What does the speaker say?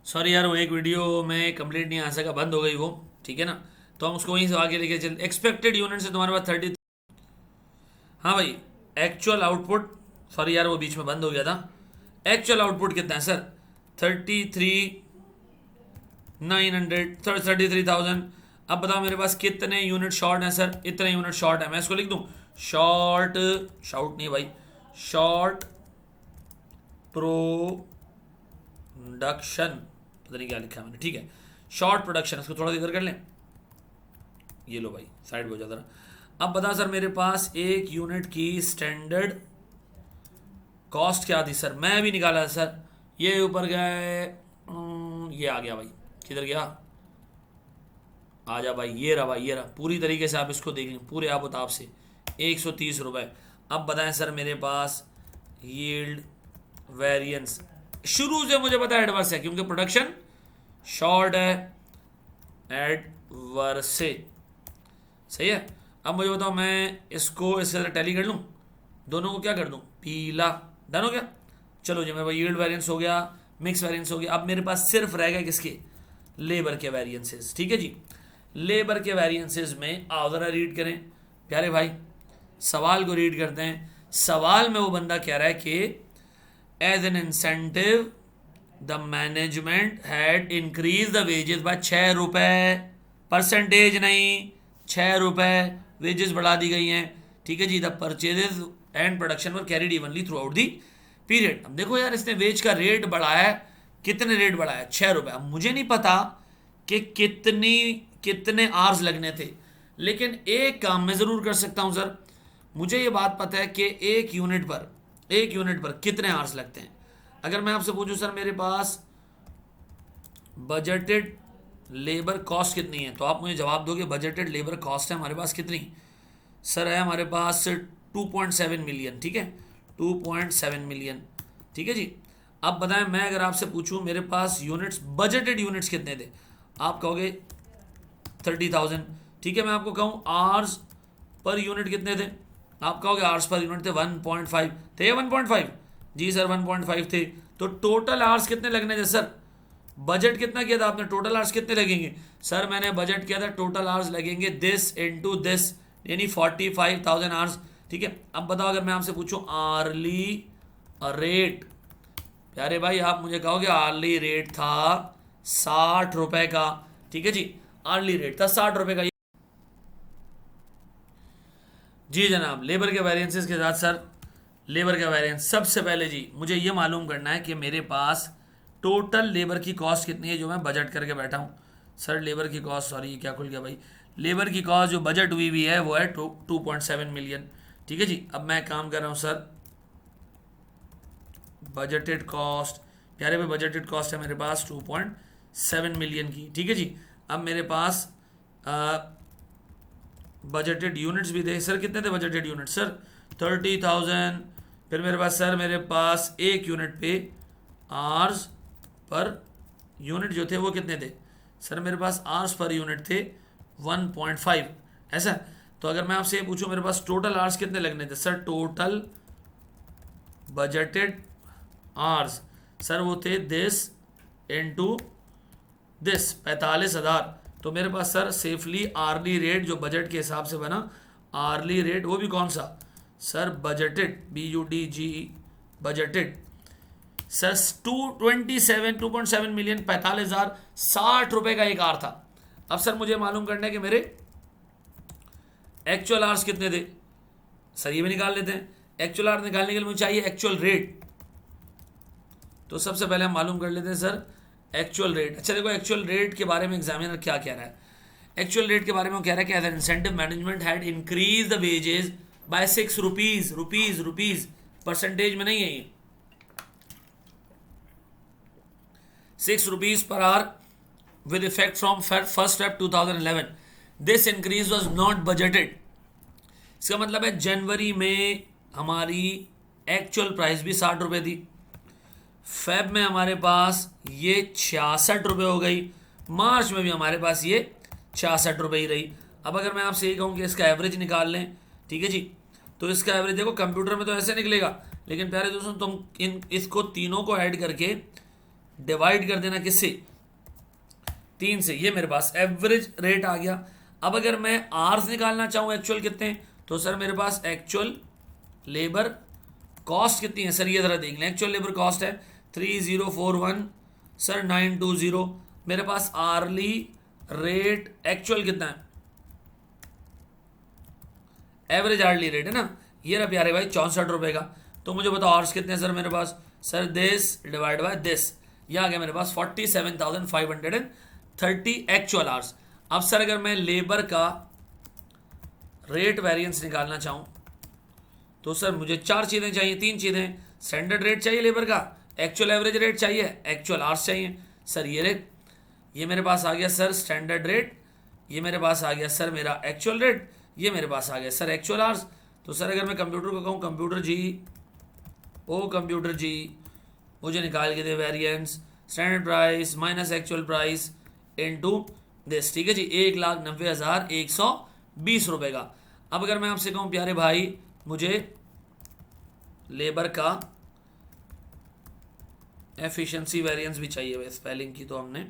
Sorry यार, वो एक वीडियो में कंप्लीट नहीं आ सका, बंद हो गई वो। ठीक है ना, तो हम उसको वहीं से आगे लेके चल। एक्सपेक्टेड यूनिट से तुम्हारे पास 30। हाँ भाई, एक्चुअल आउटपुट, सॉरी यार वो बीच में बंद हो गया था। एक्चुअल आउटपुट कितना है सर? 33,900, 33,000। अब बताओ मेरे पास कितने यूनिट शॉर्ट हैं सर? इतने यूनिट शॉर्ट है। मैं इसको लिख दूं शॉर्ट, शॉर्ट नहीं भाई, शॉर्ट प्रोडक्शन, पता नहीं क्या लिखा है मैंने। ठीक है, शॉर्ट प्रोडक्शन, इसको थोड़ा इधर कर लें। ये लो भाई, साइड हो जाता रहा। अब बता सर, मेरे पास एक यूनिट की स्टैंडर्ड कॉस्ट क्या थी सर? मैं भी निकाला सर। ये ऊपर गए, ये आ गया भाई। किधर गया? आ जा भाई, ये रहा भाई, ये रहा। पूरी तरीके से आप इसको देख लें, पूरे आप उताब से 130 रुपये। अब बताएं सर, मेरे पास यील्ड वेरिएंस, शुरू से मुझे पता है एडवर्स है, क्योंकि प्रोडक्शन शॉर्ट है, एडवर्स से। सही है। अब मुझे बताओ, मैं इसको इसके साथ टैली कर लूँ, दोनों को क्या कर दूँ, पीला। डन हो गया। चलो जी, मेरे पास यील्ड वेरिएंस हो गया, मिक्स वेरिएंस हो गया। अब मेरे पास सिर्फ रह गए किसके? लेबर के वेरिएंसेस। ठीक है जी, लेबर के वेरिएंसेस में आओ जरा रीड करें प्यारे भाई, सवाल को रीड करते हैं। सवाल में वो बंदा कह रहा है कि as an incentive the management had increase the wages by 6 रुपए, परसेंटेज नहीं, 6 रुपए वेजेस बढ़ा दी गई हैं। ठीक है जी, the purchases and production were carried evenly throughout the period. अब देखो यार, इसने वेज का रेट बढ़ाया है, कितने रेट बढ़ाया है? 6 रुपए। अब मुझे नहीं पता कि कितने आवर्स लगने थे, लेकिन एक काम मैं ज़रूर कर सकता हूं सर। मुझे ये बात पता है कि एक यूनिट पर कितने आवर्स लगते हैं। अगर मैं आपसे पूछूं सर, मेरे पास बजटेड लेबर कॉस्ट कितनी है, तो आप मुझे जवाब दोगे बजटेड लेबर कॉस्ट है हमारे पास कितनी? सर है हमारे पास 2.7 मिलियन। ठीक है, 2.7 मिलियन। ठीक है जी। अब बताएं, मैं अगर आपसे पूछूं मेरे पास यूनिट्स, बजटेड यूनिट्स कितने थे, आप कहोगे 30,000। ठीक है, मैं आपको कहूँ आवर्स पर यूनिट कितने थे, आप कहोगे आवर्स पर यूनिट थे 1.5 थे। 1.5? जी सर 1.5 थे। तो टोटल आवर्स कितने लगने थे सर? बजट कितना किया था आपने, टोटल आवर्स कितने लगेंगे? सर मैंने बजट किया था टोटल आवर्स लगेंगे दिस इनटू दिस, यानी 45,000 आवर्स। ठीक है। अब बताओ, अगर मैं आपसे पूछूं आर्ली रेट, प्यारे भाई आप मुझे कहोगे आर्ली रेट था 60 रुपए का। ठीक है जी, आर्ली रेट था 60 रुपए का। जी जनाब, लेबर के वेरिएंसेस के साथ सर, लेबर का वेरिएंस सबसे पहले जी मुझे ये मालूम करना है कि मेरे पास टोटल लेबर की कॉस्ट कितनी है जो मैं बजट करके बैठा हूँ। सर लेबर की कॉस्ट, सॉरी ये क्या खुल गया भाई, लेबर की कॉस्ट जो बजट हुई है वो है 2.7 मिलियन। ठीक है जी। अब मैं काम कर रहा हूँ सर, बजटेड कॉस्ट, प्यारे भाई बजटेड कॉस्ट है मेरे पास 2.7 मिलियन की। ठीक है जी। अब मेरे पास बजटेड यूनिट्स भी थे सर, कितने थे बजटेड यूनिट सर? 30,000। फिर मेरे पास सर, मेरे पास एक यूनिट पे आर्स पर यूनिट जो थे वो कितने थे सर? मेरे पास आर्स पर यूनिट थे 1.5। ऐसा? तो अगर मैं आपसे ये पूछूं मेरे पास टोटल आर्स कितने लगने थे sir? Total budgeted hours sir वो थे दिस इनटू दिस, 45,000। तो मेरे पास सर सेफली आर्ली रेट जो बजट के हिसाब से बना, आर्ली रेट वो भी कौन सा sir? Budgeted, BUDG, budgeted sir 2.7 million, 45,000, 60 रुपए का एक आर था। अब सर मुझे मालूम करना है कि मेरे एक्चुअल आर्स कितने थे। सर ये भी निकाल लेते हैं। एक्चुअल आर निकालने के लिए मुझे चाहिए एक्चुअल रेट, तो सबसे पहले हम मालूम कर लेते हैं सर एक्चुअल रेट। अच्छा देखो, एक्चुअल रेट के बारे में एग्जामिनर क्या कह रहा है? एक्चुअल रेट के बारे में वो कह रहा है कि as an incentive management had increase the wages by 6 rupees, rupees percentage में नहीं है ये, 6 rupees per hour with effect from 1st Feb 2011. This increase was not budgeted. इसका मतलब है जनवरी में हमारी एक्चुअल प्राइस भी 60 रुपए थी, फेब में हमारे पास ये 66 रुपये हो गई, मार्च में भी हमारे पास ये 66 रुपये ही रही। अब अगर मैं आपसे ये कहूँ कि इसका एवरेज निकाल लें, ठीक है जी, तो इसका एवरेज देखो कंप्यूटर में तो ऐसे निकलेगा, लेकिन प्यारे दोस्तों तुम इसको तीनों को ऐड करके डिवाइड कर देना किससे, 3 से, ये मेरे पास एवरेज रेट आ गया। अब अगर मैं आर्स निकालना चाहूँ एक्चुअल कितने, तो सर मेरे पास एक्चुअल लेबर कॉस्ट कितनी है सर, ये ज़रा देख लें। एक्चुअल लेबर कॉस्ट है 3041 सर 920। मेरे पास आर्ली रेट एक्चुअल कितना है, एवरेज आर्ली रेट है ना, ये रहा प्यारे भाई 64 रुपये का। तो मुझे बताओ आर्स कितने हैं सर मेरे पास, sir this divide by this, ये आ गया मेरे पास 47,530 एक्चुअल आवर्स। अब सर अगर मैं लेबर का रेट वेरिएंस निकालना चाहूँ तो सर मुझे 4 चीज़ें चाहिए, 3 चीज़ें, स्टैंडर्ड रेट चाहिए लेबर का, एक्चुअल एवरेज रेट चाहिए, एक्चुअल आवर्स चाहिए। सर ये रेट, ये मेरे पास आ गया सर स्टैंडर्ड रेट, ये मेरे पास आ गया सर मेरा एक्चुअल रेट, ये मेरे पास आ गया सर एक्चुअल आवर्स। तो सर अगर मैं कंप्यूटर को कहूँ कंप्यूटर जी, ओ कंप्यूटर जी मुझे निकाल के दे variance standard price minus actual price into this, ठीक है जी, 1,90,120 रुपये का। अब अगर मैं आपसे कहूँ प्यारे भाई मुझे लेबर का एफिशिएंसी वेरिएंस भी चाहिए, स्पेलिंग की तो हमने